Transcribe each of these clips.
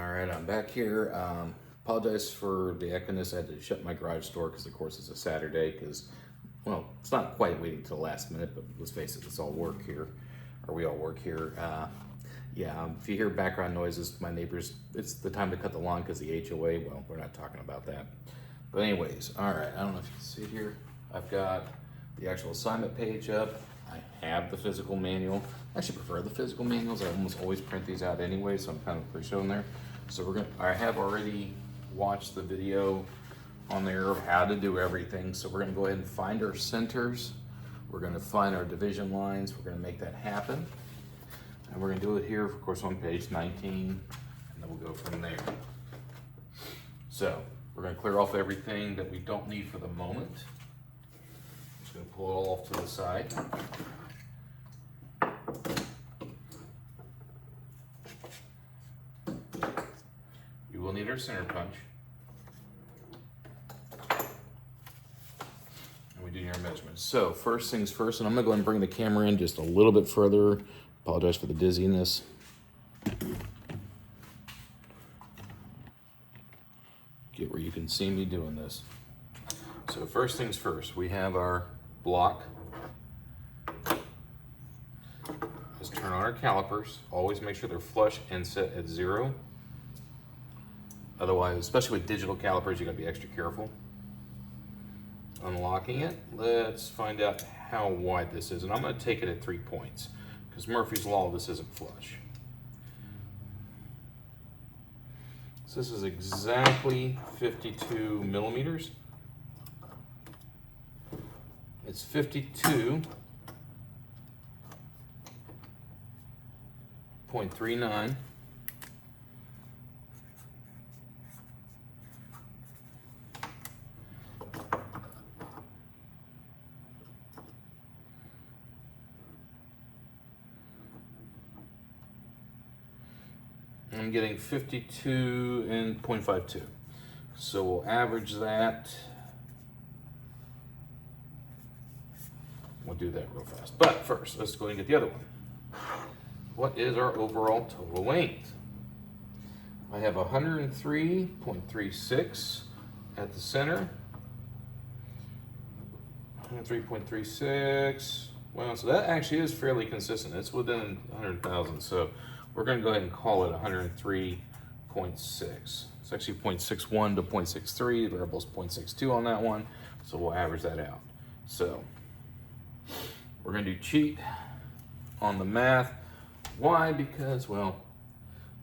All right, I'm back here. Apologize for the echoiness. I had to shut my garage door because, of course, it's a Saturday. Because, well, it's not quite waiting till the last minute, but let's face it, it's all work here, or we all work here. If you hear background noises, my neighbors, it's the time to cut the lawn because the HOA. Well, we're not talking about that. But anyways, all right. I don't know if you can see it here. I've got the actual assignment page up. I have the physical manual. I actually prefer the physical manuals. I almost always print these out anyway, so I'm kind of pre-showing there. So I have already watched the video on there of how to do everything. So we're gonna go ahead and find our centers. We're gonna find our division lines. We're gonna make that happen. And we're gonna do it here, of course, on page 19, and then we'll go from there. So we're gonna clear off everything that we don't need for the moment. Just gonna pull it all off to the side. We will need our center punch. And we do need our measurements. So first things first, and I'm gonna go ahead and bring the camera in just a little bit further. Apologize for the dizziness. Get where you can see me doing this. So first things first, we have our block. Let's turn on our calipers. Always make sure they're flush and set at 0. Otherwise, especially with digital calipers, you gotta be extra careful. Unlocking it, let's find out how wide this is. And I'm gonna take it at 3 points because Murphy's Law, this isn't flush. So this is exactly 52 millimeters. It's 52.39. I'm getting 52.52. So we'll average that. We'll do that real fast. But first, let's go and get the other one. What is our overall total length? I have 103.36 at the center. 103.36. Well, so that actually is fairly consistent. It's within 100,000. So we're going to go ahead and call it 103.6. It's actually 0.61 to 0.63. The variable's 0.62 on that one. So we'll average that out. So we're going to do cheat on the math. Why? Because, well,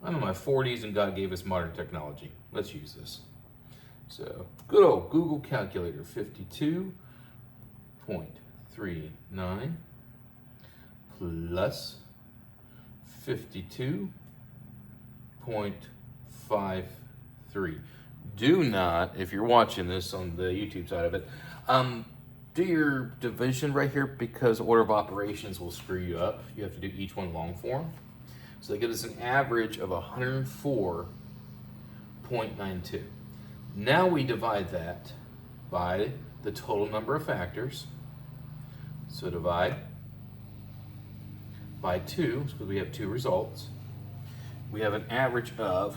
I'm in my 40s and God gave us modern technology. Let's use this. So good old Google calculator, 52.39 plus 52.53. Do not, if you're watching this on the YouTube side of it, do your division right here because order of operations will screw you up. You have to do each one long form. So they give us an average of 104.92. Now we divide that by the total number of factors. So divide by 2, because we have 2 results. We have an average of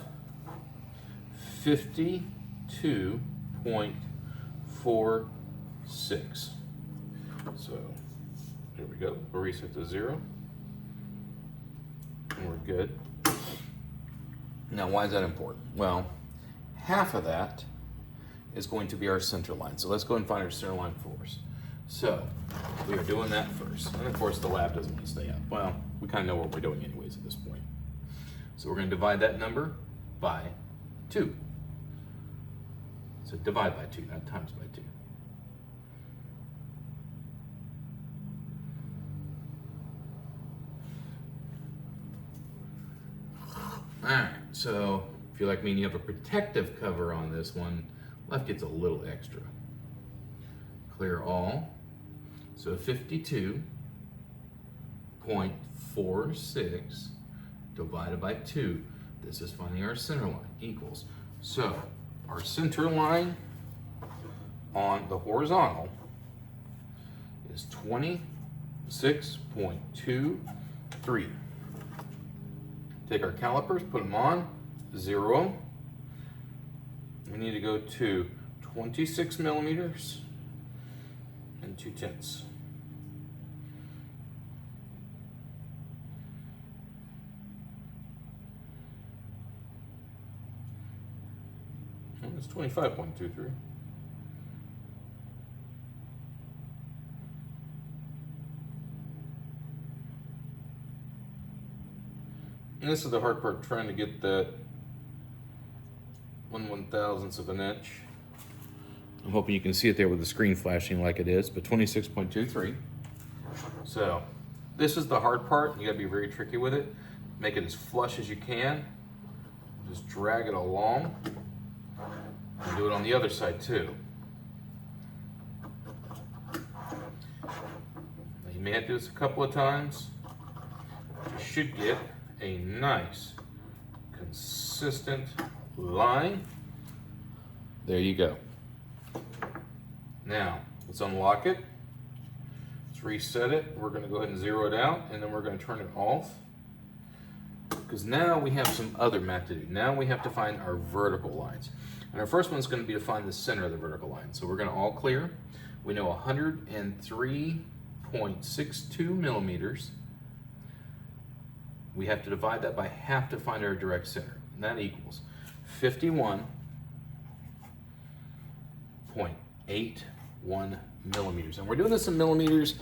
52.46. So here we go. We'll reset to 0. And we're good. Now, why is that important? Well, half of that is going to be our center line. So let's go and find our center line for us. So we are doing that first. And of course, the lab doesn't want to stay up. Well, we kind of know what we're doing anyways at this point. So we're going to divide that number by 2. So divide by 2, not times by 2. All right, so if you're like me and you have a protective cover on this one, left gets a little extra. Clear all. So 52.46 divided by 2. This is finding our center line equals. So our center line on the horizontal is 26.23. Take our calipers, put them on. 0. We need to go to 26 millimeters and 2/10. It's 25.23. And this is the hard part, trying to get that 1/1000th of an inch. I'm hoping you can see it there with the screen flashing like it is, but 26.23. So this is the hard part. You gotta be very tricky with it. Make it as flush as you can. Just drag it along. And do it on the other side too. Now you may have to do this a couple of times. You should get a nice, consistent line. There you go. Now, let's unlock it. Let's reset it. We're going to go ahead and zero it out, and then we're going to turn it off. Because now we have some other math to do. Now we have to find our vertical lines. And our first one's going to be to find the center of the vertical line. So we're going to all clear. We know 103.62 millimeters. We have to divide that by half to find our direct center. And that equals 51.81 millimeters. And we're doing this in millimeters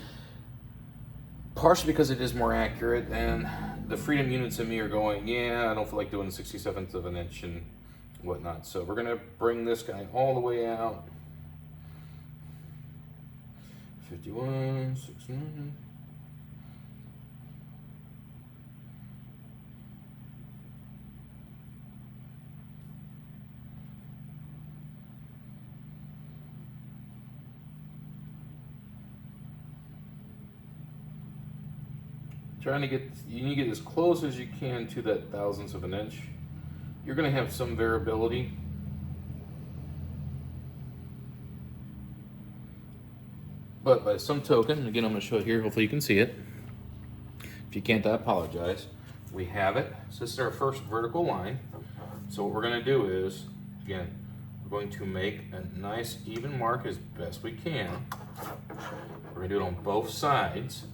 partially because it is more accurate, and the freedom units in me are going, yeah, I don't feel like doing 67th of an inch and whatnot. So we're gonna bring this guy all the way out. 51.69. Trying to get, you need to get as close as you can to that thousandths of an inch. You're going to have some variability. But by some token, again, I'm going to show it here, hopefully you can see it. If you can't, I apologize. We have it. So this is our first vertical line. So what we're going to do is, again, we're going to make a nice even mark as best we can. We're going to do it on both sides.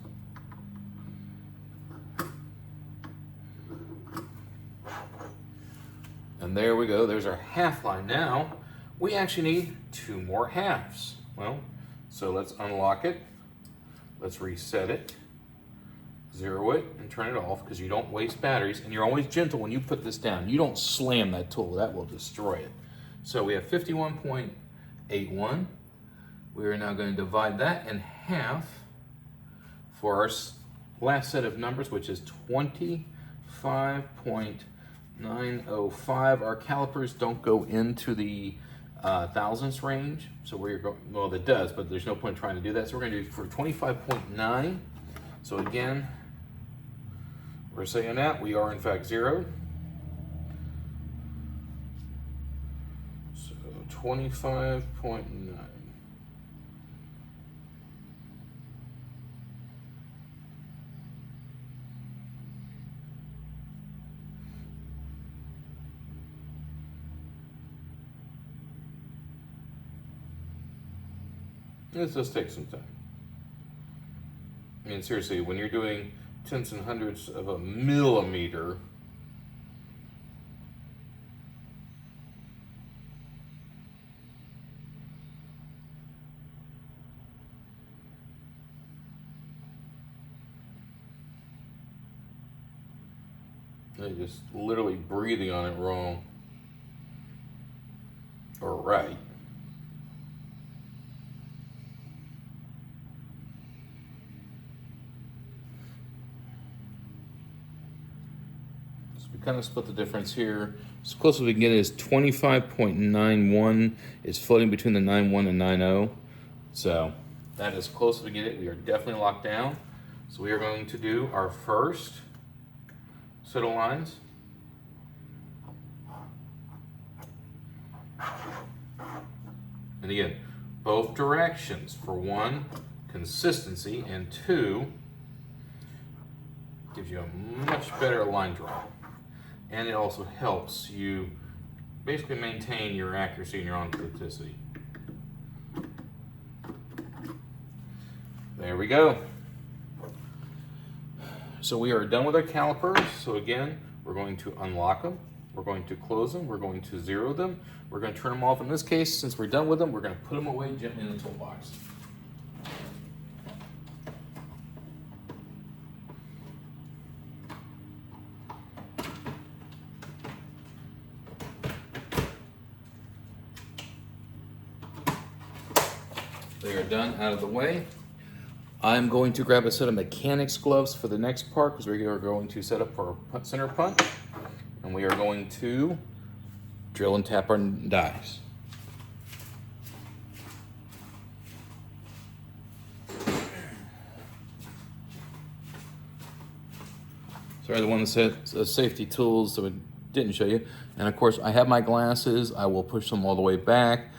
And there we go, there's our half line. Now, we actually need 2 more halves. Well, so let's unlock it. Let's reset it, zero it, and turn it off, because you don't waste batteries, and you're always gentle when you put this down. You don't slam that tool, that will destroy it. So we have 51.81. We are now going to divide that in half for our last set of numbers, which is 25.905. Our calipers don't go into the thousandths range, so we're going, well, that does, but there's no point trying to do that. So we're going to do for 25.9. So again, we're saying that we are in fact zeroed. So 25.9. This does take some time. I mean, seriously, when you're doing tenths and hundredths of a millimeter, they're just literally breathing on it wrong or right. Kind of split the difference here. As close as we can get is 25.91 is floating between the 9.1 and 9.0. So that is close as we get it. We are definitely locked down. So we are going to do our first set of lines. And again, both directions. For one, consistency, and two, gives you a much better line draw. and it also helps you basically maintain your accuracy and your authenticity. There we go. So we are done with our calipers. So again, we're going to unlock them, we're going to close them, we're going to zero them, we're going to turn them off. In this case, since we're done with them, we're going to put them away gently in the toolbox. They are done, out of the way. I'm going to grab a set of mechanics gloves for the next part because we are going to set up for our center punch, and we are going to drill and tap our dies. Sorry, the one that said safety tools that we didn't show you. And of course, I have my glasses. I will push them all the way back.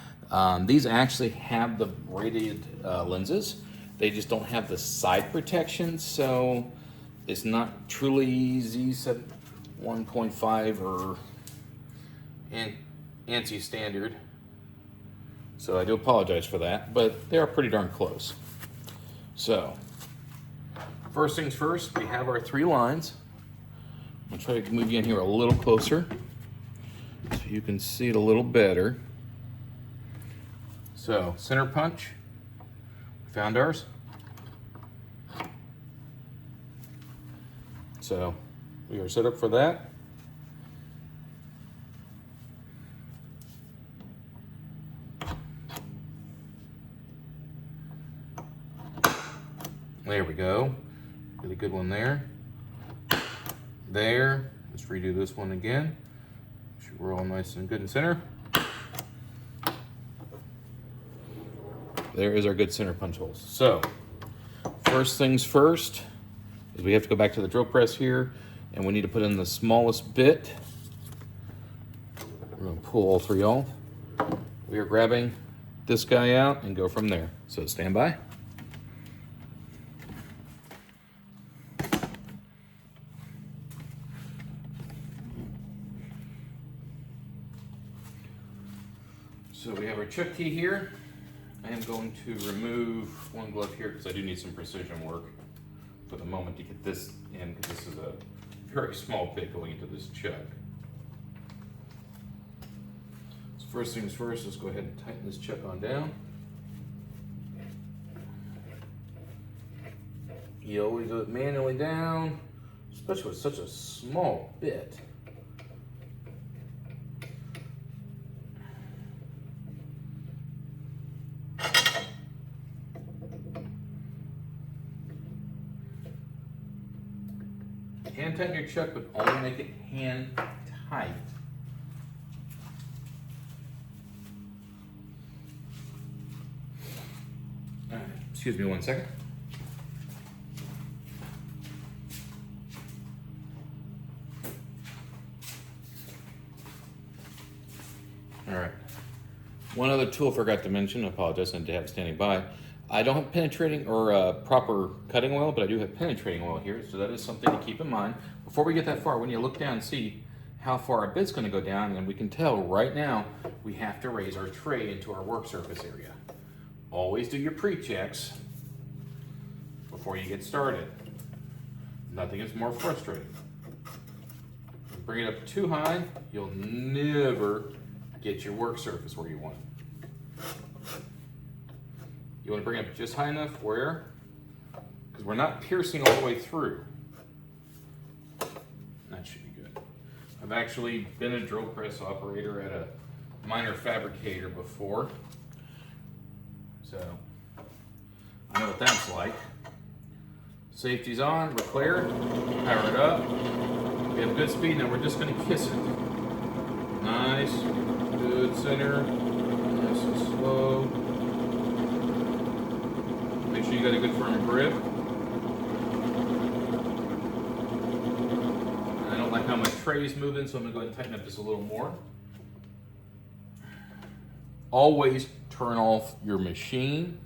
These actually have the radiated lenses. They just don't have the side protection, so it's not truly Z7 1.5 or ANSI standard. So I do apologize for that, but they are pretty darn close. So, first things first, we have our 3 lines. I'll try to move you in here a little closer so you can see it a little better. So, center punch. Found ours. So we are set up for that. There we go. Get a good one there. There. Let's redo this one again. Make sure we're all nice and good in center. There is our good center punch holes. So, first things first is we have to go back to the drill press here, and we need to put in the smallest bit. We're going to pull all 3 off. We are grabbing this guy out and go from there. So stand by. So we have our chuck key here. I am going to remove one glove here because I do need some precision work for the moment to get this in, because this is a very small bit going into this chuck. So first things first, let's go ahead and tighten this chuck on down. You always do it manually down, especially with such a small bit. Hand tighten your chuck, but only make it hand tight. All right, excuse me 1 second. All right. One other tool I forgot to mention, I apologize, I didn't have it standing by. I don't have penetrating or proper cutting oil, but I do have penetrating oil here, so that is something to keep in mind. Before we get that far, when you look down and see how far our bit's going to go down, and we can tell right now we have to raise our tray into our work surface area. Always do your pre-checks before you get started. Nothing is more frustrating. If you bring it up too high, you'll never get your work surface where you want it. You want to bring it up just high enough where, because we're not piercing all the way through. That should be good. I've actually been a drill press operator at a minor fabricator before, so I know what that's like. Safety's on, we're clear, power it up. We have good speed, now we're just going to kiss it. Nice, good center, nice and slow. Make sure you got a good firm grip. I don't like how my tray is moving, so I'm going to go ahead and tighten up just a little more. Always turn off your machine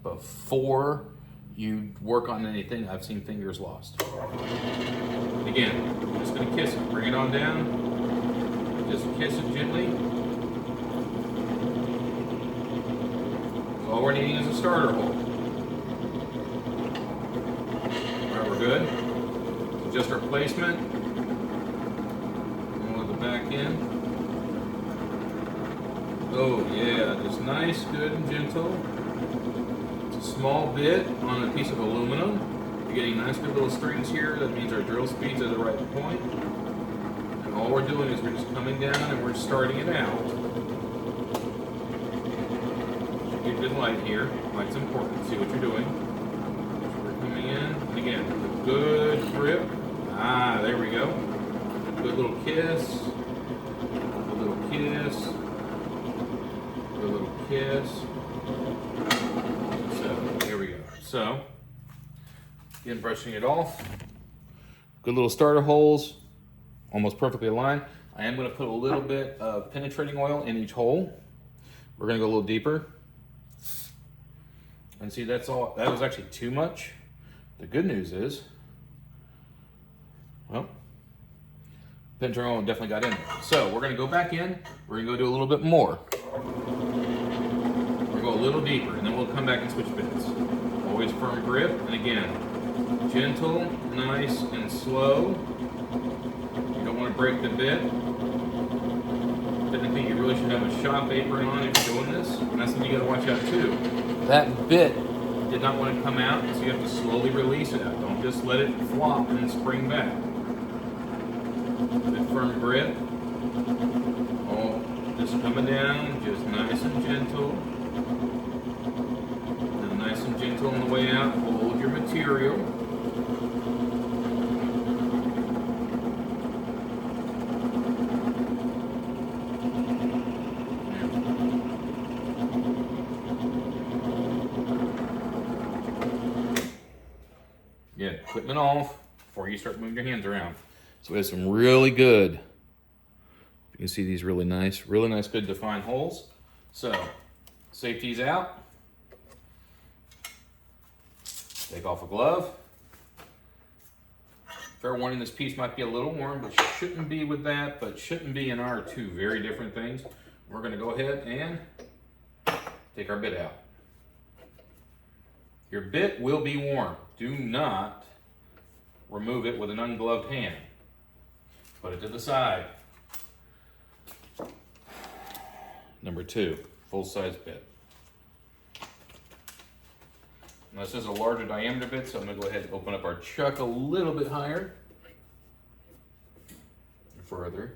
before you work on anything. I've seen fingers lost. Again, again, I'm just going to kiss it. Bring it on down. Just kiss it gently. All we're needing is a starter hole. Alright, we're good. So just our placement. Going with the back end. Oh yeah, just nice, good and gentle. It's a small bit on a piece of aluminum. You're getting nice good little strings here. That means our drill speed's at the right point. And all we're doing is we're just coming down and we're starting it out. Get good light here. Light's important. See what you're doing. So we're coming in. And again, with a good grip. Ah, there we go. Good little kiss. Good little kiss. Good little kiss. So, there we go. So, again, brushing it off. Good little starter holes. Almost perfectly aligned. I am going to put a little bit of penetrating oil in each hole. We're going to go a little deeper. And see, that's all. That was actually too much. The good news is, well, penetrating oil definitely got in there. So we're going to go back in. We're going to go do a little bit more. We're going to go a little deeper, and then we'll come back and switch bits. Always firm grip, and again, gentle, nice, and slow. You don't want to break the bit. Technically, you really should have a shop apron on if you're doing this, and that's something you got to watch out too. That bit did not want to come out, so you have to slowly release it out. Don't just let it flop and then spring back. Good firm grip. Oh, just coming down, just nice and gentle. And nice and gentle on the way out. Hold your material. Yeah, equipment off before you start moving your hands around. So we have some really good, you can see these really nice, good defined holes. So, safety's out. Take off a glove. Fair warning, this piece might be a little warm, but shouldn't be with that, but shouldn't be in our two very different things. We're gonna go ahead and take our bit out. Your bit will be warm. Do not remove it with an ungloved hand. Put it to the side. Number 2, full-size bit. Now this is a larger diameter bit, so I'm going to go ahead and open up our chuck a little bit higher. Further.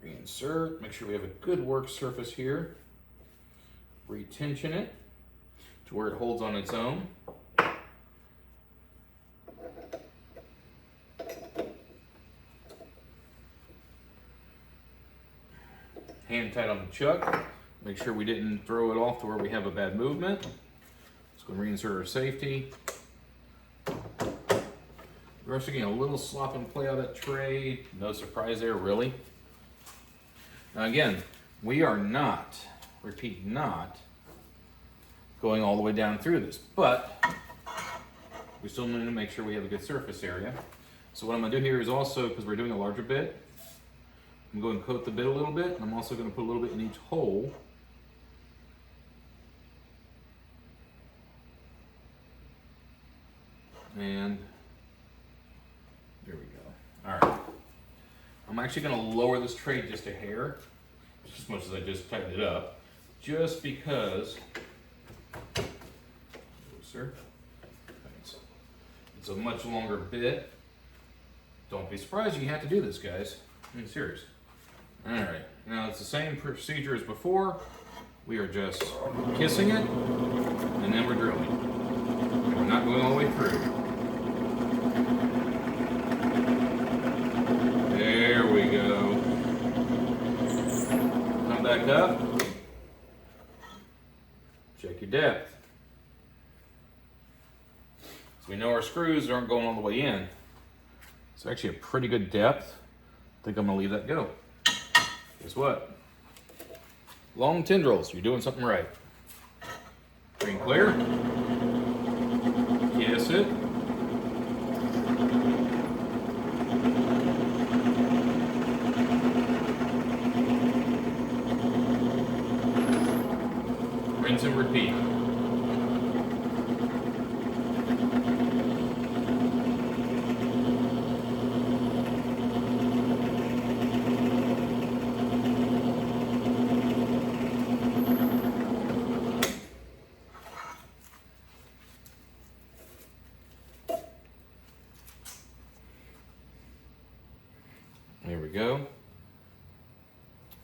Reinsert. Make sure we have a good work surface here. Retension it to where it holds on its own. Hand tight on the chuck. Make sure we didn't throw it off to where we have a bad movement. Let's go and reinsert our safety. We're also getting a little slop and play out of that tray. No surprise there, really. Now again, we are not, repeat, not going all the way down through this, but we still need to make sure we have a good surface area. So what I'm gonna do here is also, because we're doing a larger bit, I'm going to coat the bit a little bit. I'm also going to put a little bit in each hole. And there we go. All right. I'm actually going to lower this tray just a hair, just as much as I just tightened it up, just because, sir, it's a much longer bit. Don't be surprised you have to do this, guys. I'm serious. All right, now it's the same procedure as before. We are just kissing it, and then we're drilling. And we're not going all the way through. There we go. Come back up. Check your depth. So we know our screws aren't going all the way in. It's actually a pretty good depth. I think I'm gonna leave that go. Guess what? Long tendrils, you're doing something right. Green clear. Kiss it. repeat. There we go.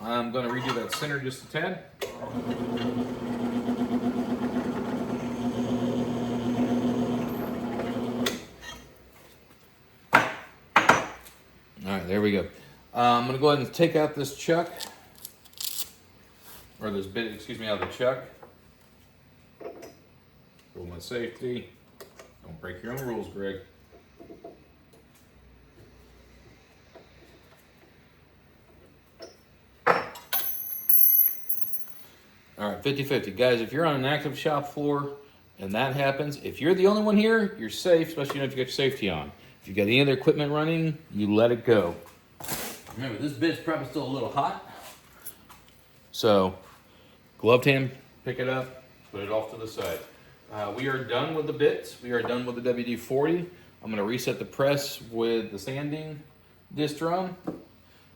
I'm going to redo that center just a tad. All right, there we go. I'm going to go ahead and take out this chuck, or this bit, excuse me, out of the chuck. Rule my safety. Don't break your own rules, Greg. All right, 50-50. Guys, if you're on an active shop floor and that happens, if you're the only one here, you're safe, especially if you got your safety on. If you got any other equipment running, you let it go. Remember, this bit's probably still a little hot. So, gloved hand, pick it up, put it off to the side. We are done with the bits. We are done with the WD-40. I'm going to reset the press with the sanding disc drum, and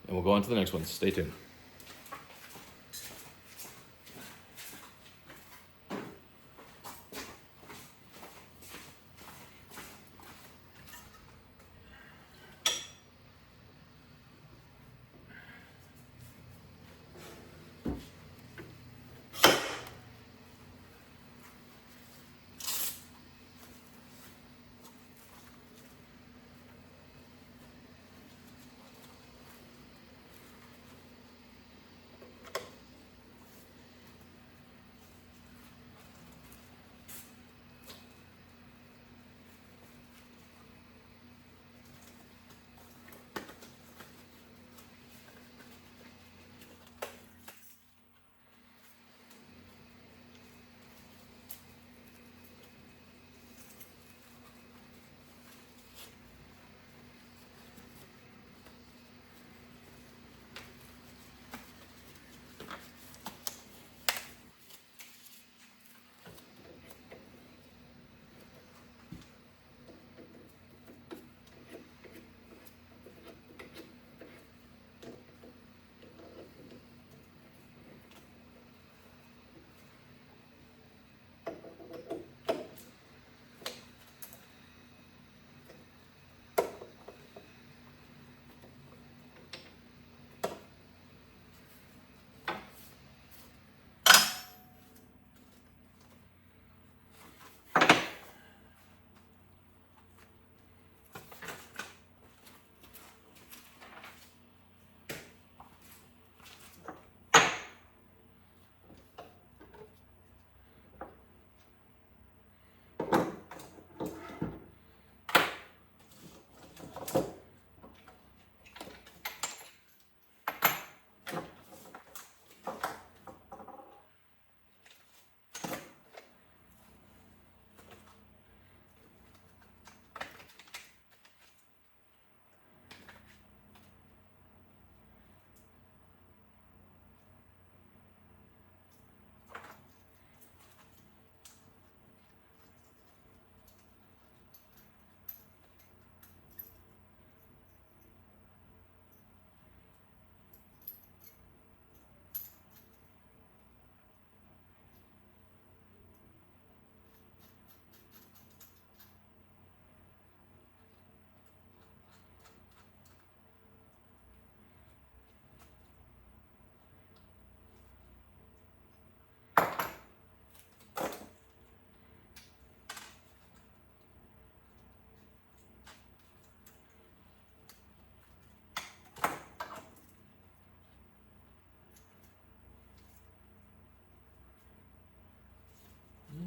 we'll go on to the next one. Stay tuned.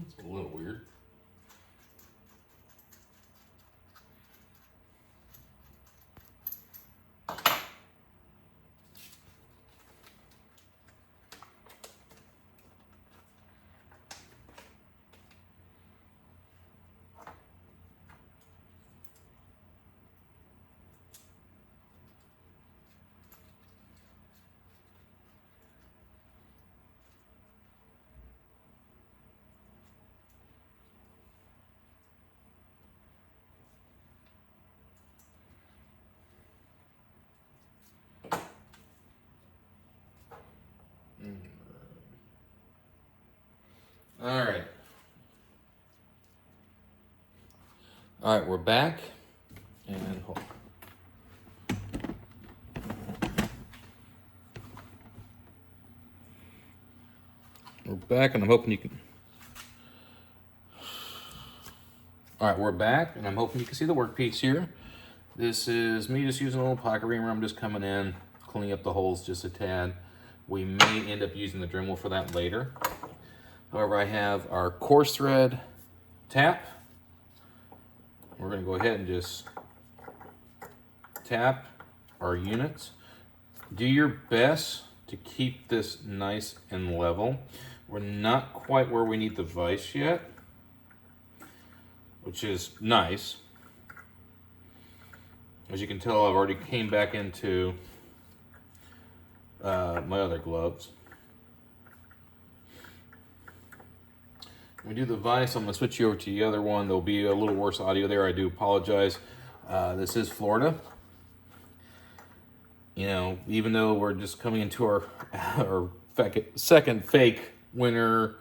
It's a little weird. All right. All right, we're back. And hold on. We're back, and I'm hoping you can. All right, we're back, and I'm hoping you can see the workpiece here. This is me just using a little pocket reamer. I'm just coming in, cleaning up the holes just a tad. We may end up using the Dremel for that later. However, I have our coarse thread tap. We're going to go ahead and just tap our units. Do your best to keep this nice and level. We're not quite where we need the vise yet, which is nice. As you can tell, I've already came back into my other gloves. When we do the vise, I'm going to switch you over to the other one. There'll be a little worse audio there. I do apologize. This is Florida. You know, even though we're just coming into our second fake winter,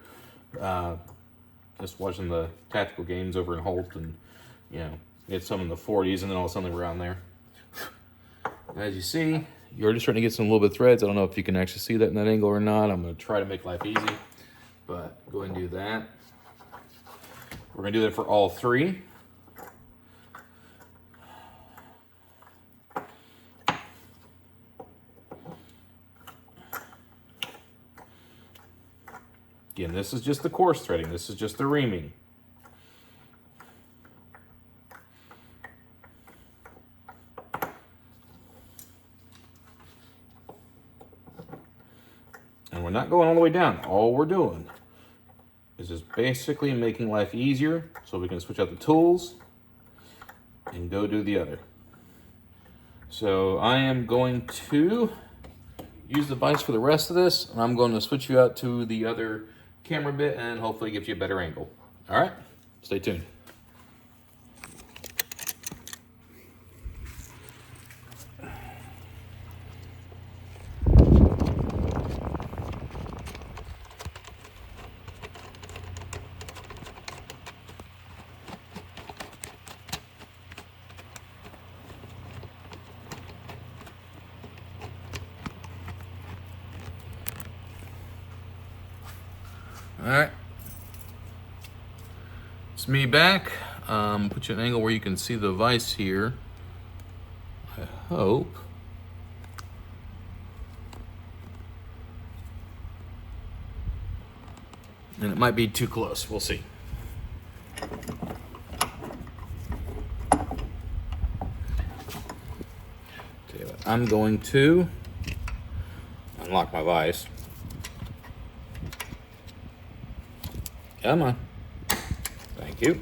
just watching the tactical games over in Holt, and you know, get some in the 40s, and then all of a sudden we're around there. As you see, you're just trying to get some little bit of threads. I don't know if you can actually see that in that angle or not. I'm going to try to make life easy, but go ahead and do that. We're going to do that for all three. Again, this is just the coarse threading. This is just the reaming. And we're not going all the way down. All we're doing is just basically making life easier so we can switch out the tools and go do the other. So I am going to use the vise for the rest of this, and I'm going to switch you out to the other camera bit and hopefully give you a better angle. All right, stay tuned. All right, it's me back. Put you an angle where you can see the vise here. I hope. And it might be too close. We'll see. I'm going to unlock my vise. Come on. Thank you.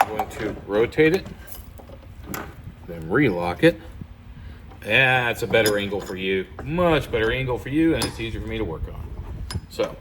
I'm going to rotate it, then relock it. Yeah, it's a better angle for you. Much better angle for you, and it's easier for me to work on. So.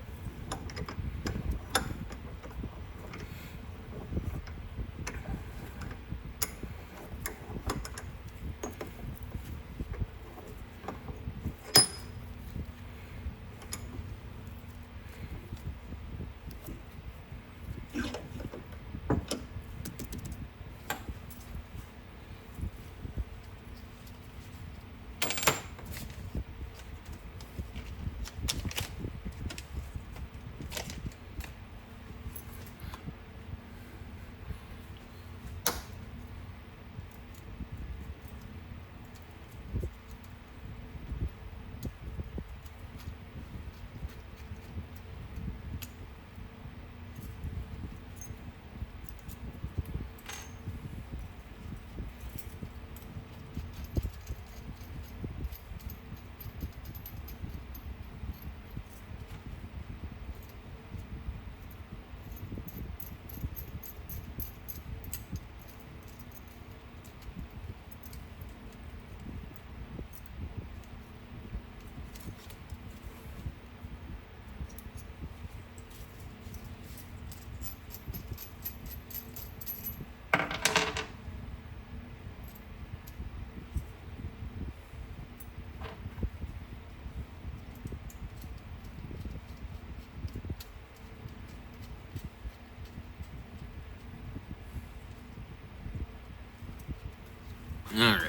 Alright.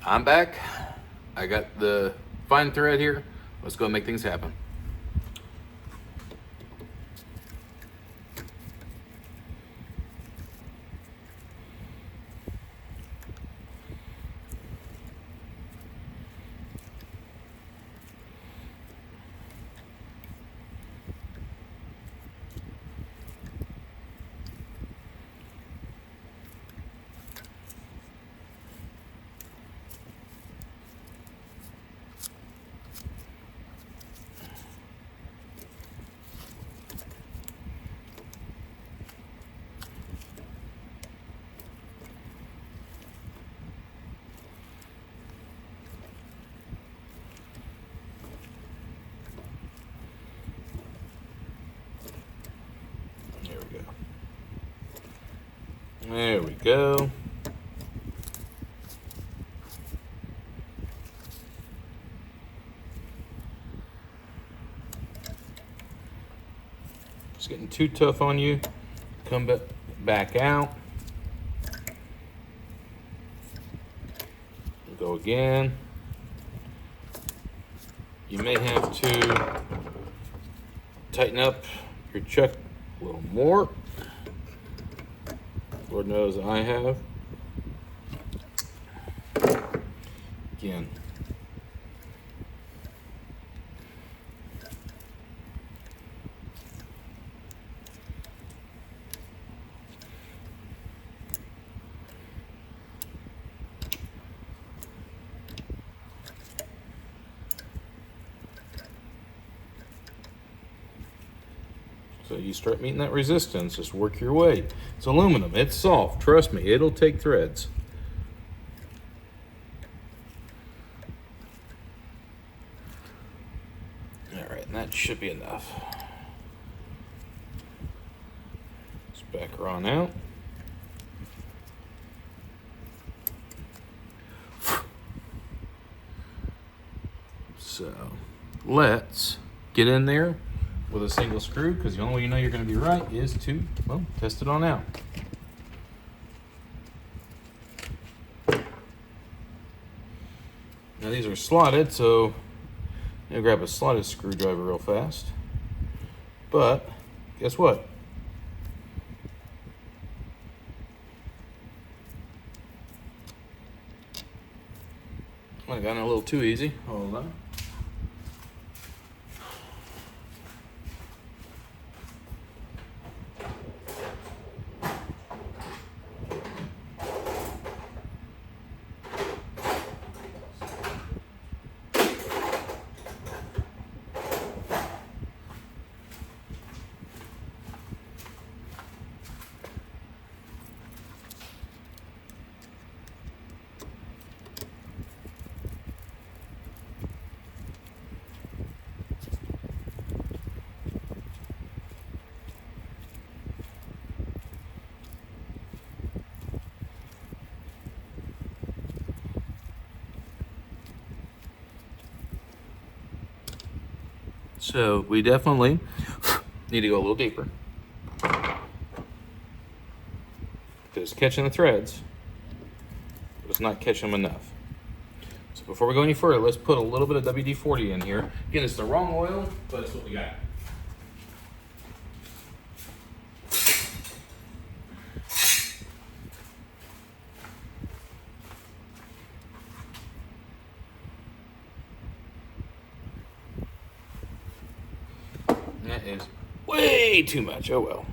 I'm back. I got the fine thread here. Let's go make things happen. There we go. It's getting too tough on you. Come back out. Go again. You may have to tighten up your chuck a little more. Lord knows I have. Again. So you start meeting that resistance, just work your way. It's aluminum, it's soft, trust me, it'll take threads. All right, and that should be enough. Let's back her on out. So let's get in there with a single screw, because the only way you know you're going to be right is to, well, test it on out. Now these are slotted, so you'll grab a slotted screwdriver real fast. But guess what? I got in a little too easy. Hold on. So we definitely need to go a little deeper. Because catching the threads, but it's not catching them enough. So before we go any further, let's put a little bit of WD-40 in here. Again, it's the wrong oil, but it's what we got. That is way too much. Oh well.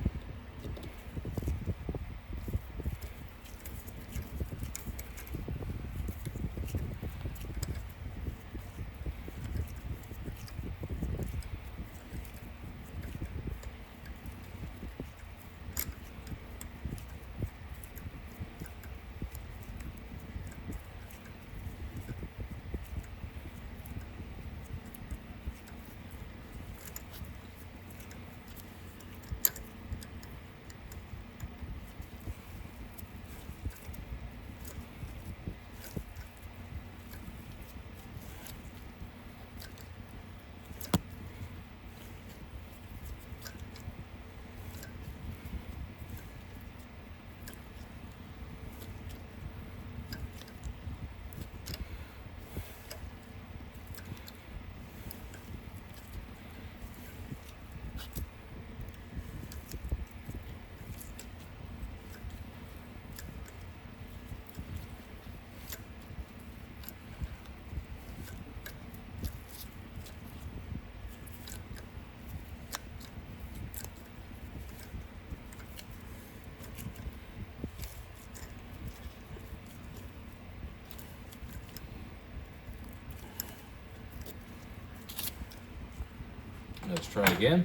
Let's try again.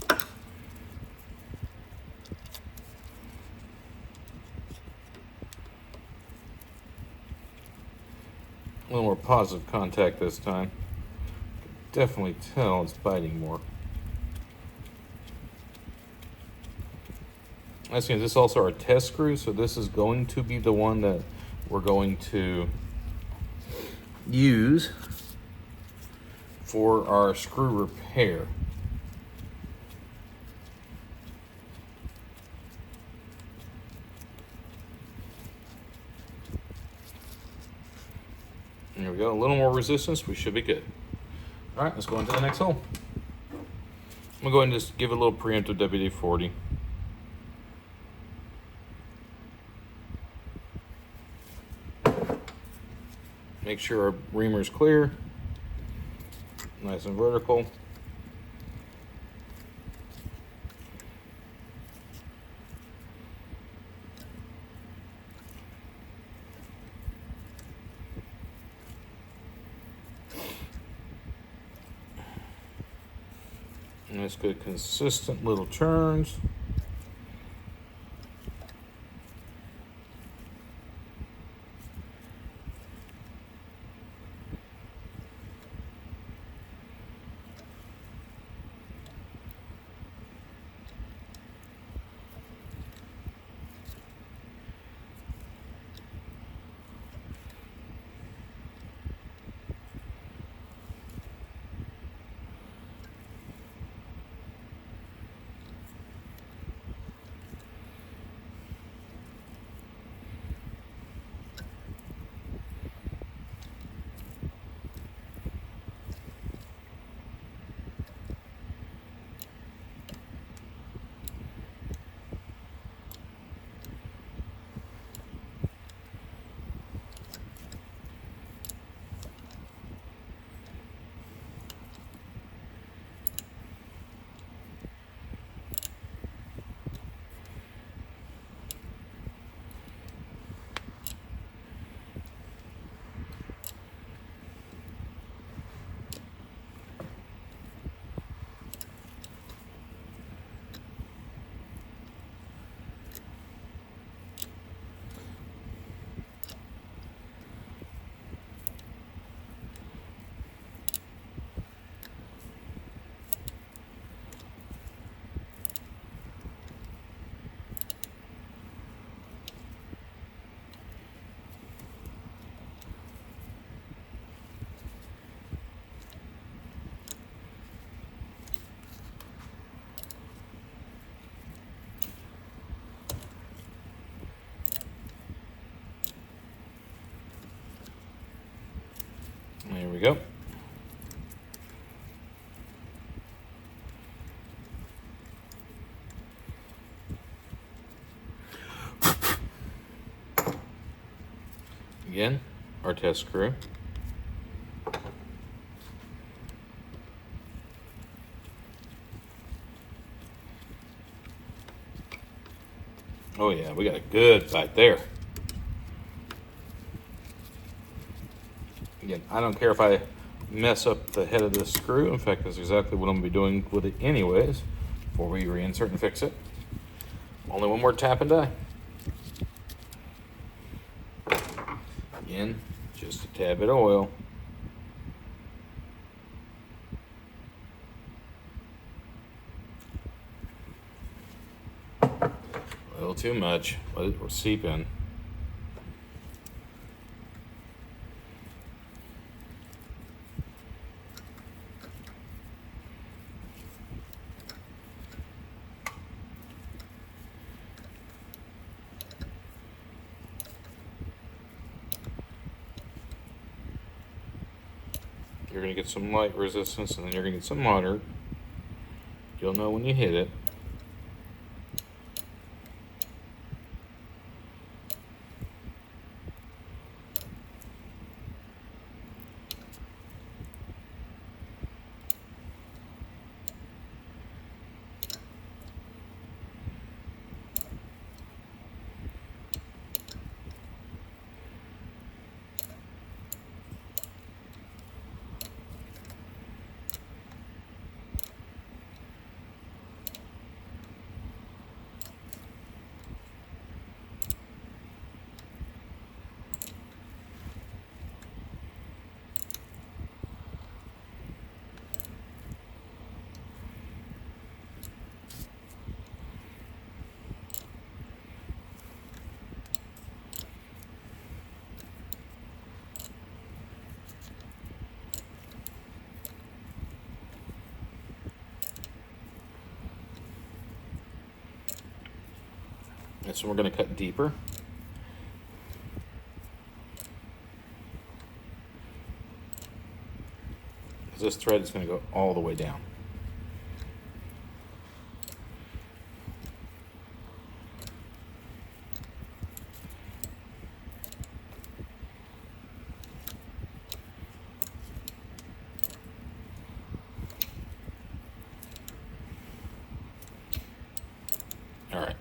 A little more positive contact this time. Definitely tell it's biting more. This is also our test screw, so this is going to be the one that we're going to use for our screw repair. There we go, a little more resistance, we should be good. All right, let's go into the next hole. I'm gonna go ahead and just give it a little preemptive WD-40. Make sure our reamer's clear, nice and vertical. Nice, good, consistent little turns. There we go. Again, our test screw. Oh yeah, we got a good bite there. Again, I don't care if I mess up the head of this screw. In fact, that's exactly what I'm gonna be doing with it anyways, before we reinsert and fix it. Only one more tap and die. Again, just a tad bit of oil. A little too much, let it seep in. You're going to get some light resistance, and then you're going to get some moderate. You'll know when you hit it. And so we're going to cut deeper. This thread is going to go all the way down. All right.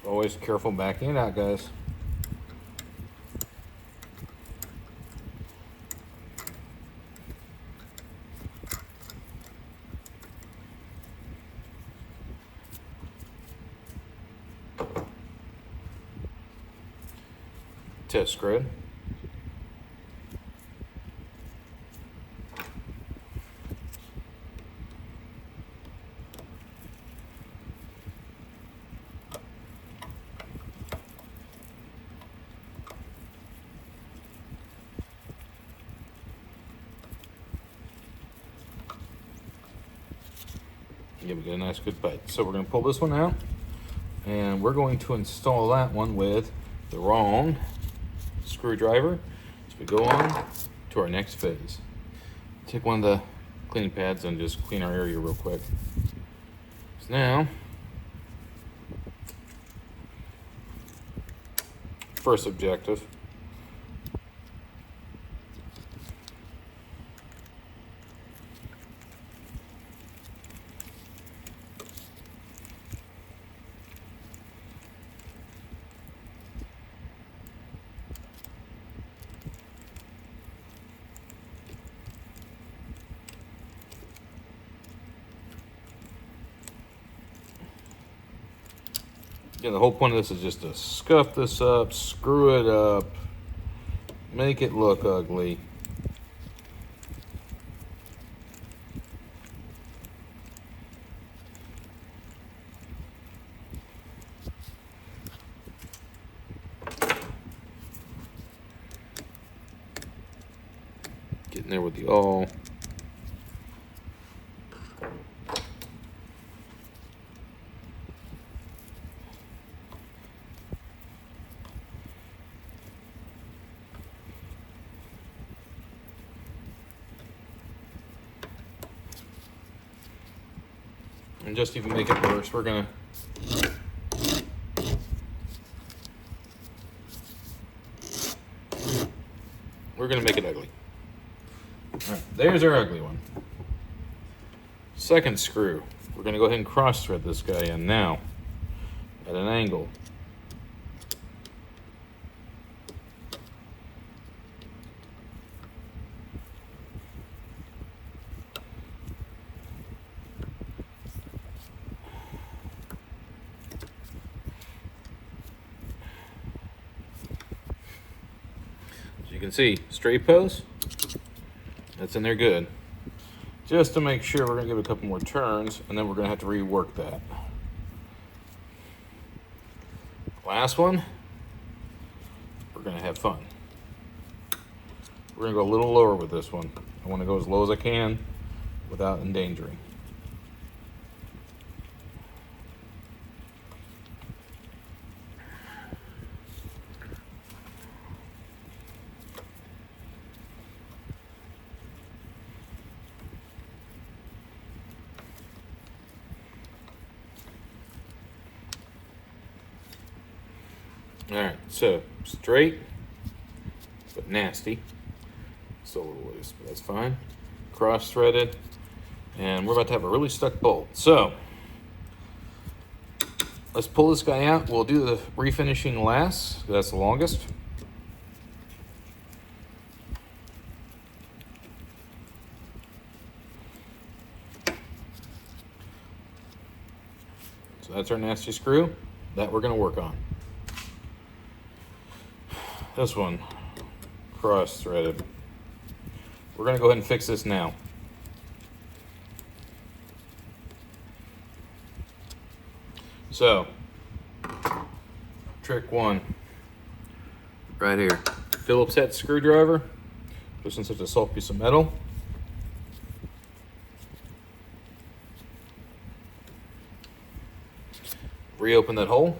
So always careful backing it out, guys. Test grid. Yeah, we get a nice good bite. So we're going to pull this one out, and we're going to install that one with the wrong screwdriver as we go on to our next phase. Take one of the cleaning pads and just clean our area real quick. So now, first objective. Yeah, the whole point of this is just to scuff this up, screw it up, make it look ugly. Getting there with the awl. And just even make it worse, we're gonna make it ugly. All right, there's our ugly one. Second screw, we're gonna go ahead and cross thread this guy in now at an angle. You can see straight pose, that's in there good. Just to make sure, we're gonna give it a couple more turns and then we're gonna have to rework that. Last one, we're gonna have fun. We're gonna go a little lower with this one. I wanna go as low as I can without endangering. All right, so straight, but nasty. Still a little loose, but that's fine. Cross-threaded, and we're about to have a really stuck bolt. So let's pull this guy out. We'll do the refinishing last, that's the longest. So that's our nasty screw that we're gonna work on. This one, cross-threaded. We're gonna go ahead and fix this now. So, trick one, right here. Phillips head screwdriver, just in such a soft piece of metal. Reopen that hole.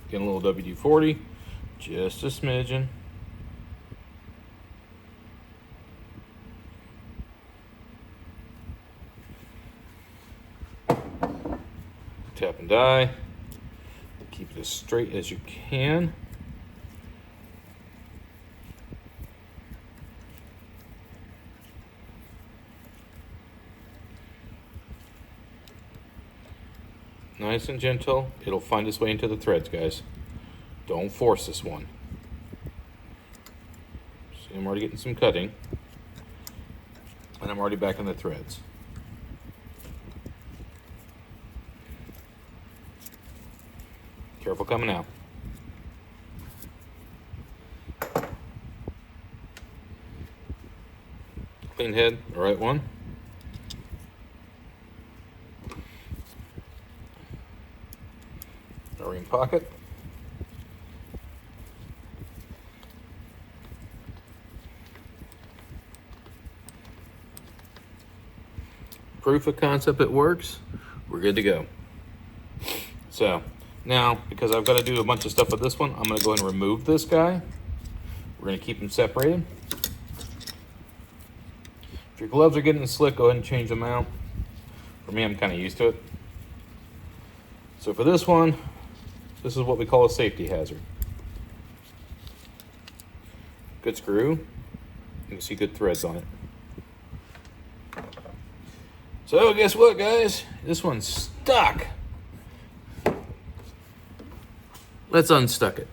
Get a little WD-40, just a smidgen. Tap and die. Keep it as straight as you can. Nice and gentle. It'll find its way into the threads, guys. Don't force this one. See, I'm already getting some cutting. And I'm already back in the threads. Careful coming out. Clean head, the right one. O-ring pocket. Proof of concept it works. We're good to go. So now, because I've got to do a bunch of stuff with this one, I'm going to go ahead and remove this guy. We're going to keep them separated. If your gloves are getting slick, go ahead and change them out. For me, I'm kind of used to it. So for this one, this is what we call a safety hazard. Good screw. You can see good threads on it. So guess what, guys? This one's stuck. Let's unstuck it.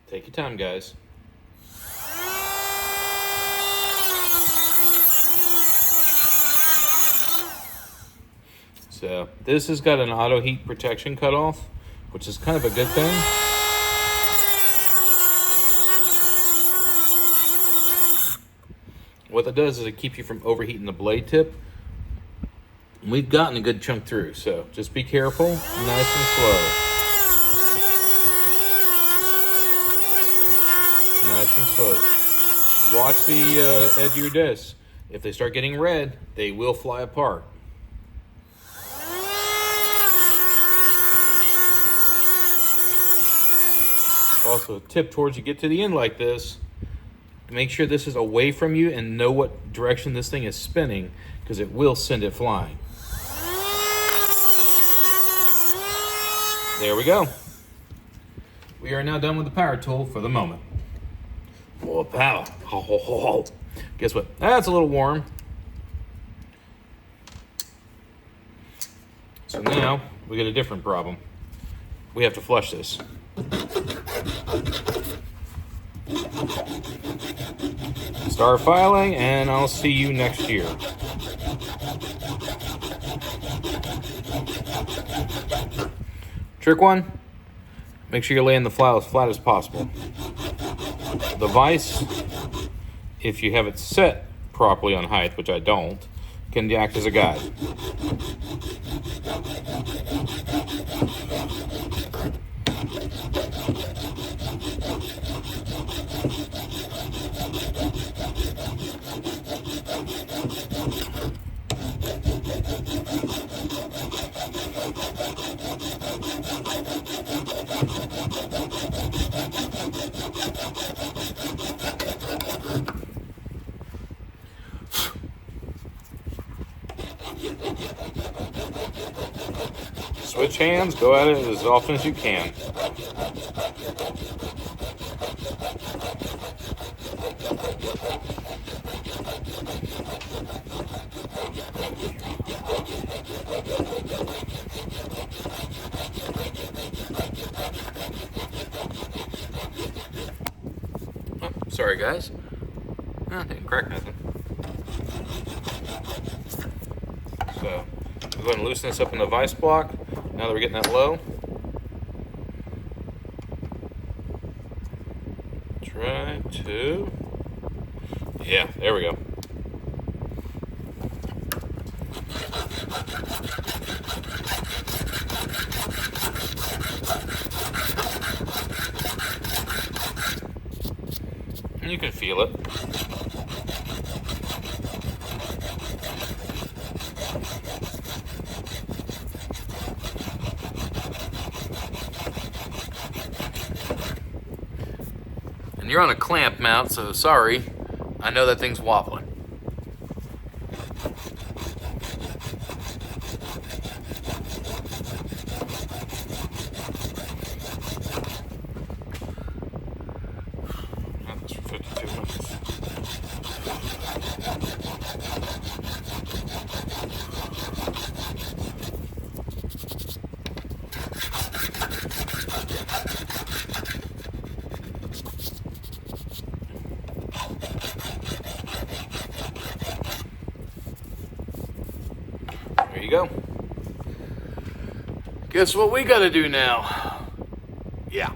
Take your time, guys. So this has got an auto heat protection cutoff, which is kind of a good thing. What that does is it keeps you from overheating the blade tip. And we've gotten a good chunk through, so just be careful, nice and slow. Nice and slow. Watch the edge of your disc. If they start getting red, they will fly apart. Also, a tip towards you get to the end like this, make sure this is away from you and know what direction this thing is spinning, because it will send it flying. There we go. We are now done with the power tool for the moment. More power. Guess what? That's a little warm. So now we get a different problem. We have to flush this. Start filing, and I'll see you next year. Trick one, make sure you're laying the file as flat as possible. The vise, if you have it set properly on height, which I don't, can act as a guide. Switch hands, go at it as often as you can. Oh, sorry guys. Oh, didn't crack nothing. So, we're going to loosen this up in the vise block. Now that we're getting that low. try to, yeah, there we go. And you can feel it. And you're on a clamp mount, so sorry, I know that thing's wobbling. That's for 52 minutes. There you go. Guess what we gotta do now? Yeah.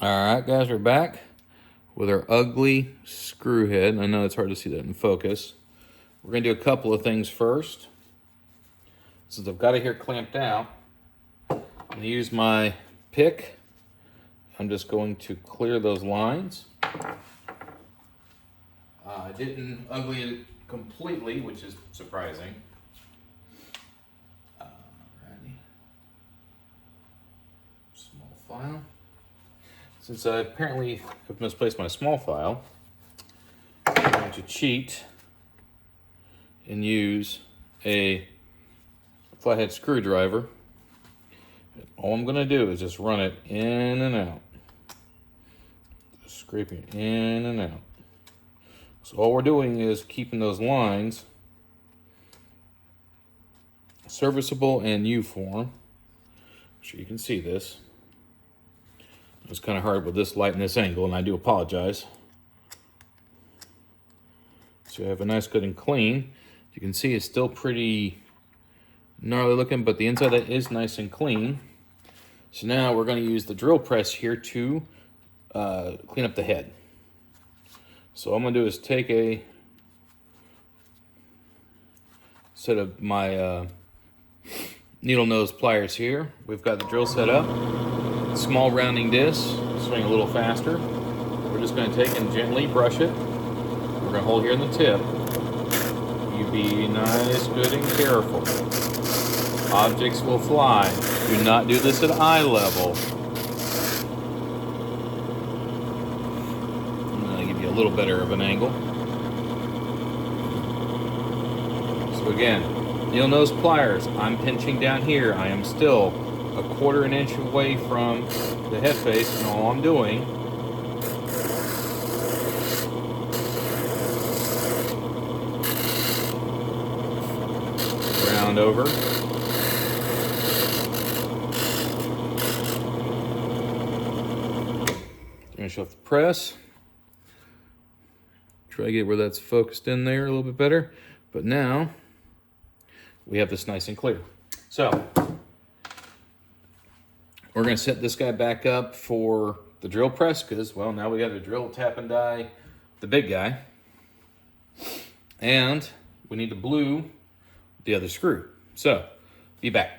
All right, guys, we're back with our ugly screw head. I know it's hard to see that in focus. We're gonna do a couple of things first. Since I've got it here clamped down, I'm gonna use my pick. I'm just going to clear those lines. I didn't ugly it completely, which is surprising. Alrighty. Small file. Since I apparently have misplaced my small file, I'm going to cheat and use a flathead screwdriver. All I'm going to do is just run it in and out. Just scraping it in and out. So all we're doing is keeping those lines serviceable and U-form. So you can see this. It's kind of hard with this light and this angle, and I do apologize. So you have a nice, good, and clean. You can see it's still pretty gnarly looking, but the inside of it is nice and clean. So now we're going to use the drill press here to clean up the head. So all I'm going to do is take a set of my needle nose pliers here. We've got the drill set up. Small rounding disc, swing a little faster. We're just going to take and gently brush it. We're going to hold here in the tip. You be nice, good, and careful. Objects will fly. Do not do this at eye level. I'm going to give you a little better of an angle. So again, needle nose pliers. I'm pinching down here. I am still a 1/4 inch away from the head face, and all I'm doing round over, finish off the press, try to get where that's focused in there a little bit better, but now we have this nice and clear. So we're going to set this guy back up for the drill press because, well, now we got to drill, tap, and die the big guy. And we need to blue the other screw. So, be back.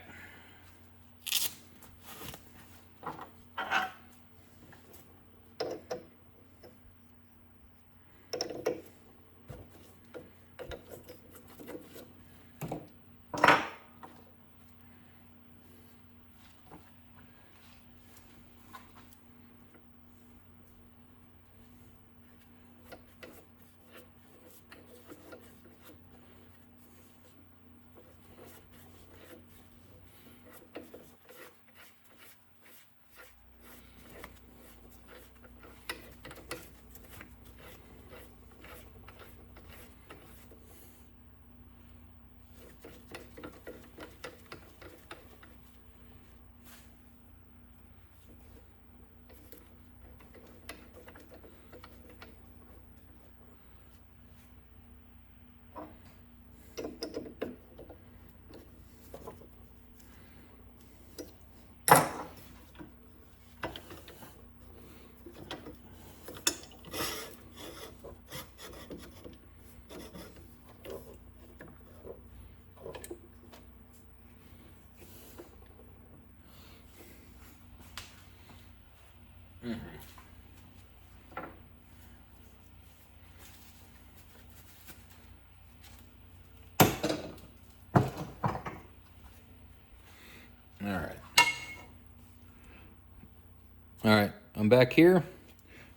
All right, I'm back here.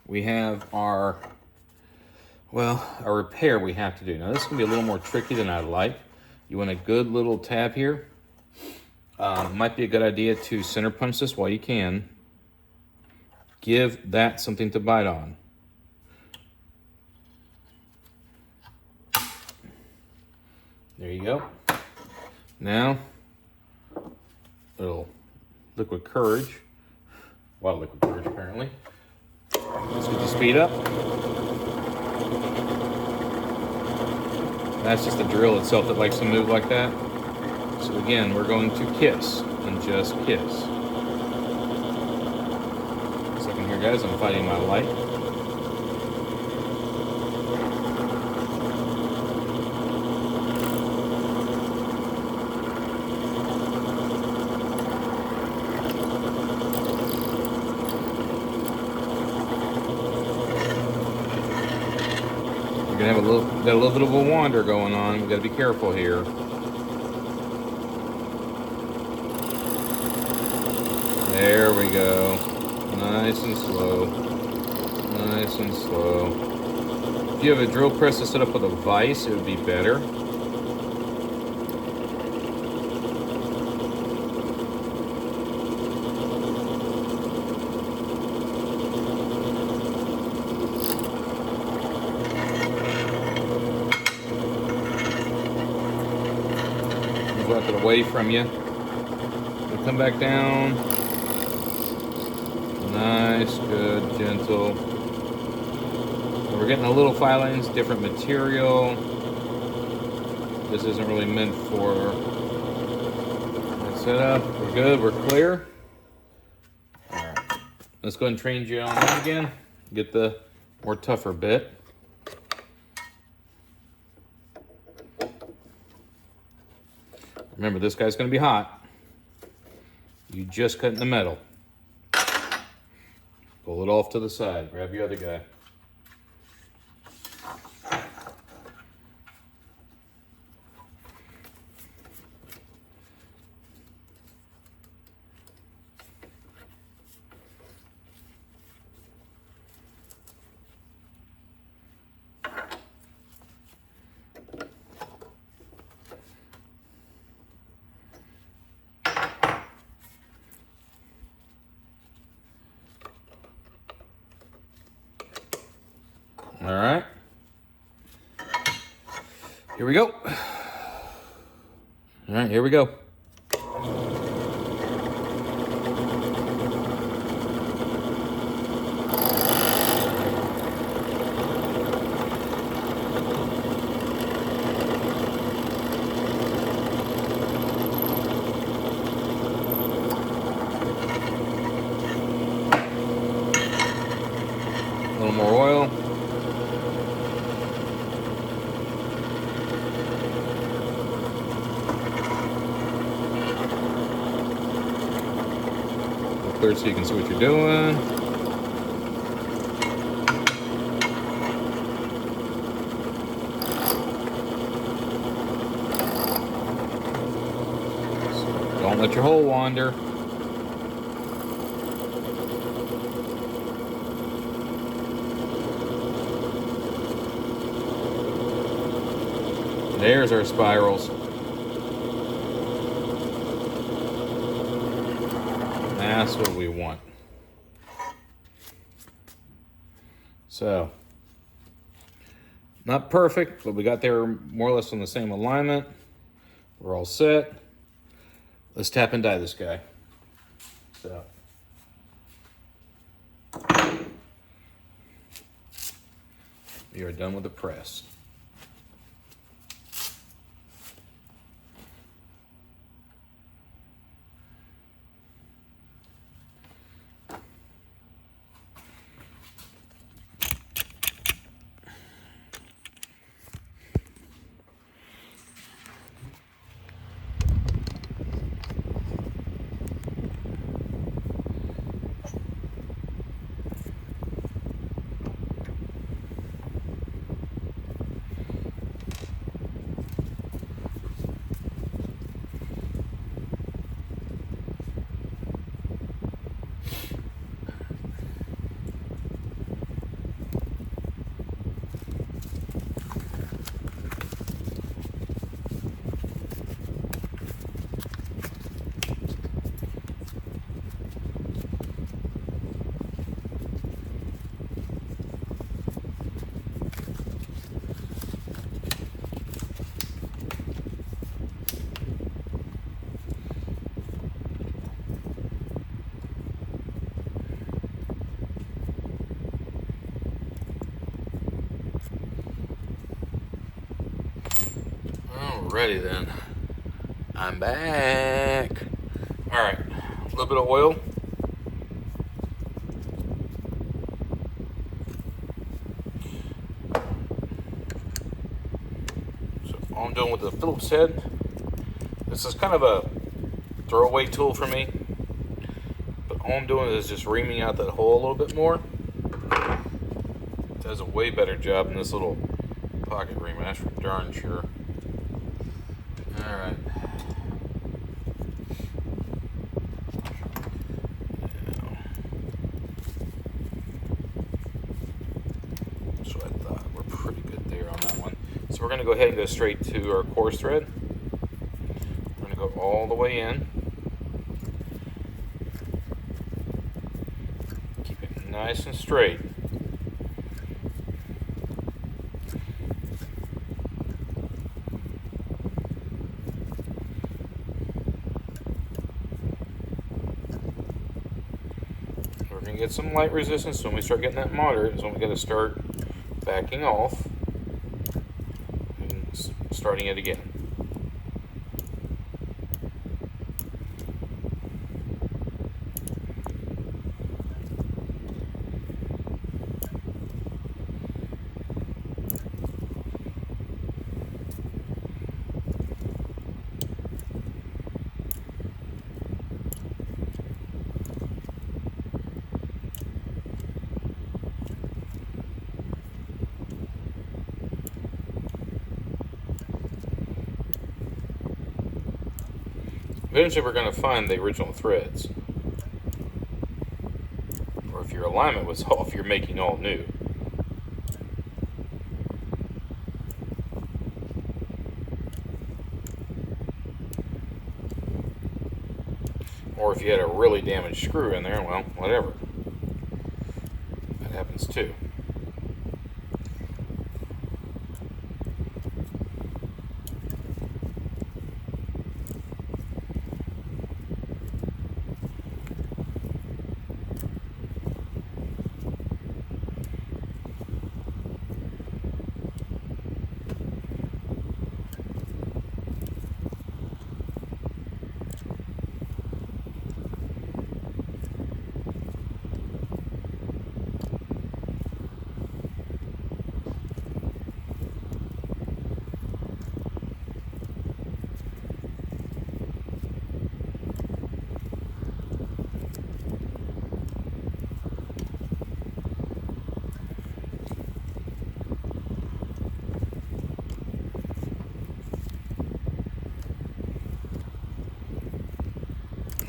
We have our repair we have to do. Now this is gonna be a little more tricky than I'd like. You want a good little tab here. Might be a good idea to center punch this while you can. Give that something to bite on. There you go. Now, little liquid courage. Well, liquid courage apparently. Let's get the speed up. That's just the drill itself that likes to move like that. So again, we're going to kiss and just kiss. Second here, guys, I'm fighting my light. You're gonna have got a little bit of a wander going on. We gotta be careful here. There we go. Nice and slow. Nice and slow. If you have a drill press to set up with a vise, it would be better. Move it away from you. We'll come back down. Nice, good, gentle. We're getting a little filings, different material. This isn't really meant for that setup. We're good, we're clear. All right, let's go ahead and change you on that again. Get the more tougher bit. Remember, this guy's gonna be hot. You just cut in the metal. Pull it off to the side. Grab your other guy. All right. Here we go. All right, here we go. A little more oil. Clear so you can see what you're doing. So don't let your hole wander. There's our spirals. That's what we want. So, not perfect, but we got there more or less on the same alignment. We're all set. Let's tap and die this guy. So, we are done with the press. Alrighty then, I'm back. Alright, a little bit of oil. So all I'm doing with the Phillips head, this is kind of a throwaway tool for me, but all I'm doing is just reaming out that hole a little bit more. It does a way better job than this little pocket reamer, that's for darn sure. Alright. So I thought we're pretty good there on that one. So we're going to go ahead and go straight to our coarse thread. We're going to go all the way in. Keep it nice and straight. Get some light resistance. When we start getting that moderate is when we got to start backing off and starting it again. Eventually we're going to find the original threads. Or if your alignment was off, you're making all new. Or if you had a really damaged screw in there, well, whatever. That happens too.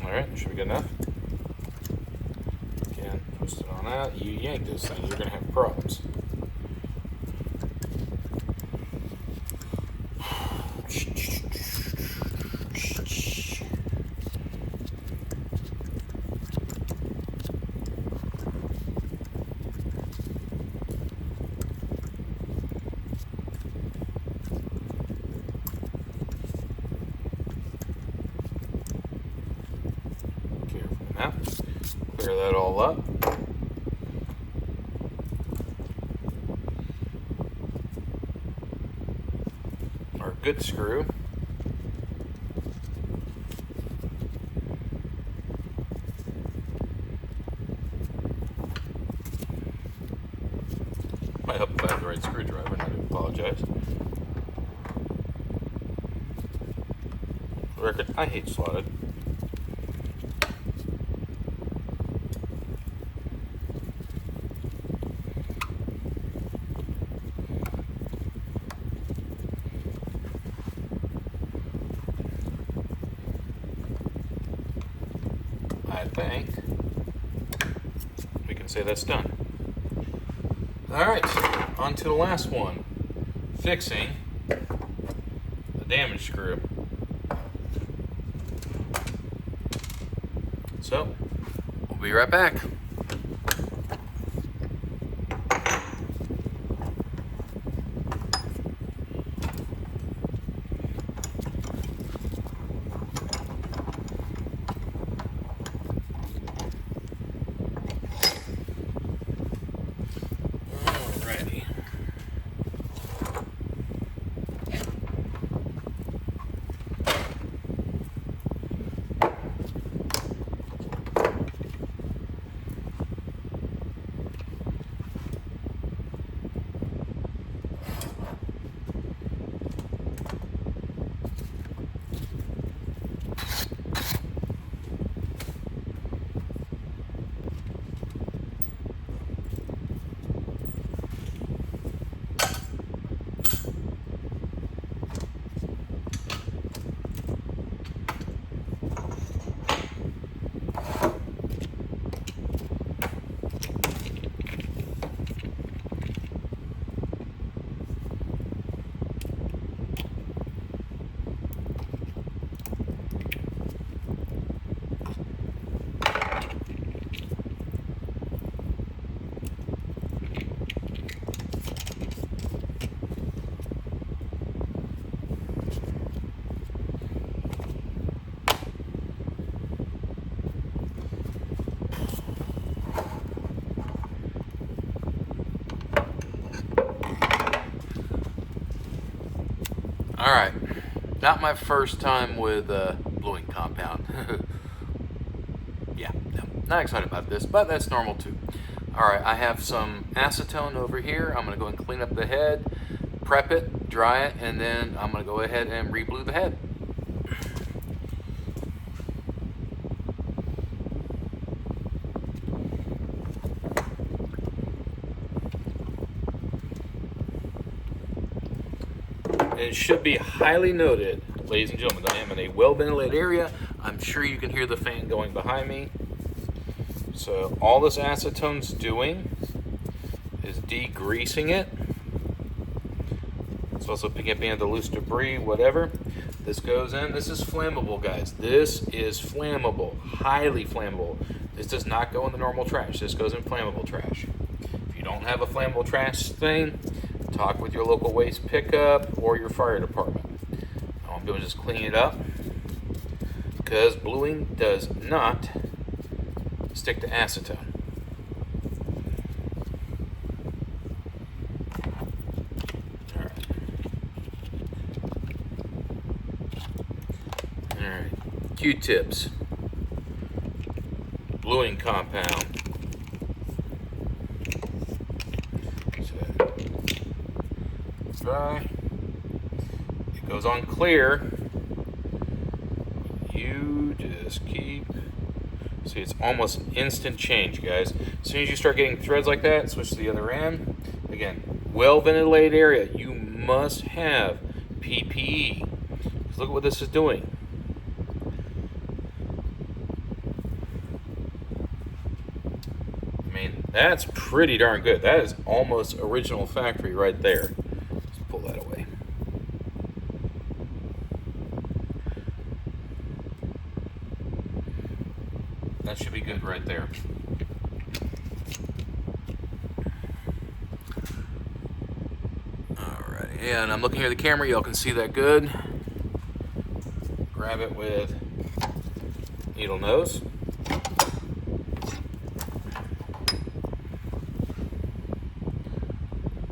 Alright, should be good enough. Again, twist it on out. You yank those things, you're going to have problems. Now, clear that all up. Our good screw. I hope I have the right screwdriver, and I do apologize. For the record, I hate slotted. I think we can say that's done. Alright, on to the last one. Fixing the damaged screw. So, we'll be right back. All right, not my first time with bluing compound. Yeah, no, not excited about this, but that's normal too. All right, I have some acetone over here. I'm gonna go and clean up the head, prep it, dry it, and then I'm gonna go ahead and re-blue the head. It should be highly noted, ladies and gentlemen, I am in a well-ventilated area. I'm sure you can hear the fan going behind me. So all this acetone's doing is degreasing it. It's also picking up any of the loose debris, whatever. This goes in. This is flammable, guys. This is flammable, highly flammable. This does not go in the normal trash. This goes in flammable trash. If you don't have a flammable trash thing, talk with your local waste pickup or your fire department. All I'm doing is just cleaning it up because bluing does not stick to acetone. All right. Q-tips, bluing compound. Dry. It goes on clear. You just keep. See, it's almost an instant change, guys. As soon as you start getting threads like that, switch to the other end. Again, well-ventilated area. You must have PPE. Look at what this is doing. I mean, that's pretty darn good. That is almost original factory right there. Pull that away. That should be good right there. Alright, and I'm looking here at the camera. Y'all can see that good. Grab it with needle nose.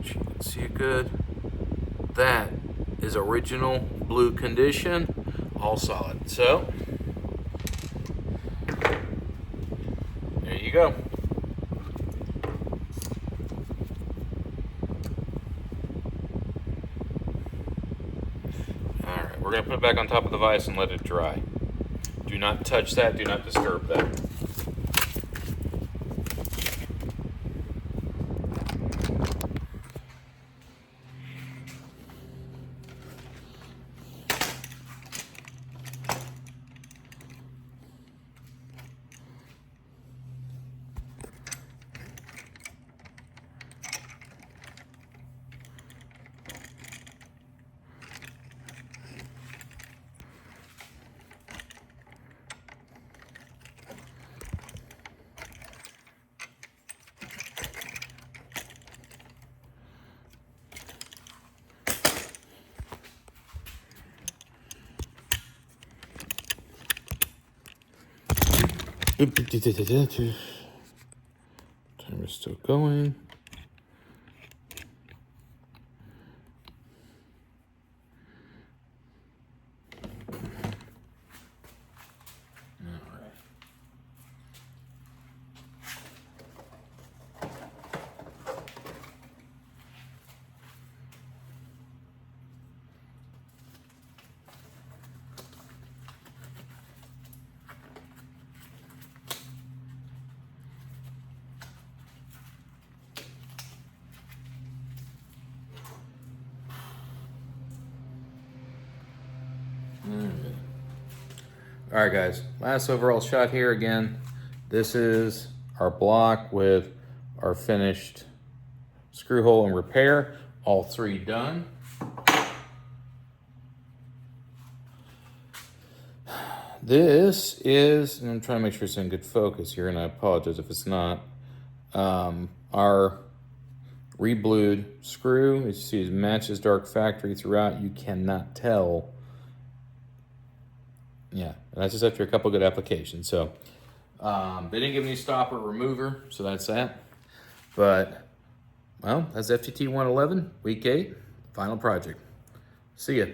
You can see it good. That is original blue condition, all solid. So, there you go. All right, we're gonna put it back on top of the vise and let it dry. Do not touch that, do not disturb that. Timer's still going. All right, guys, last overall shot here again. This is our block with our finished screw hole and repair. All three done. This is, and I'm trying to make sure it's in good focus here, and I apologize if it's not, our re-blued screw. As you see, it matches dark factory throughout. You cannot tell. Yeah, and that's just after a couple good applications. So they didn't give me a stopper remover, so that's that. But, well, that's FTT111, week 8, final project. See ya.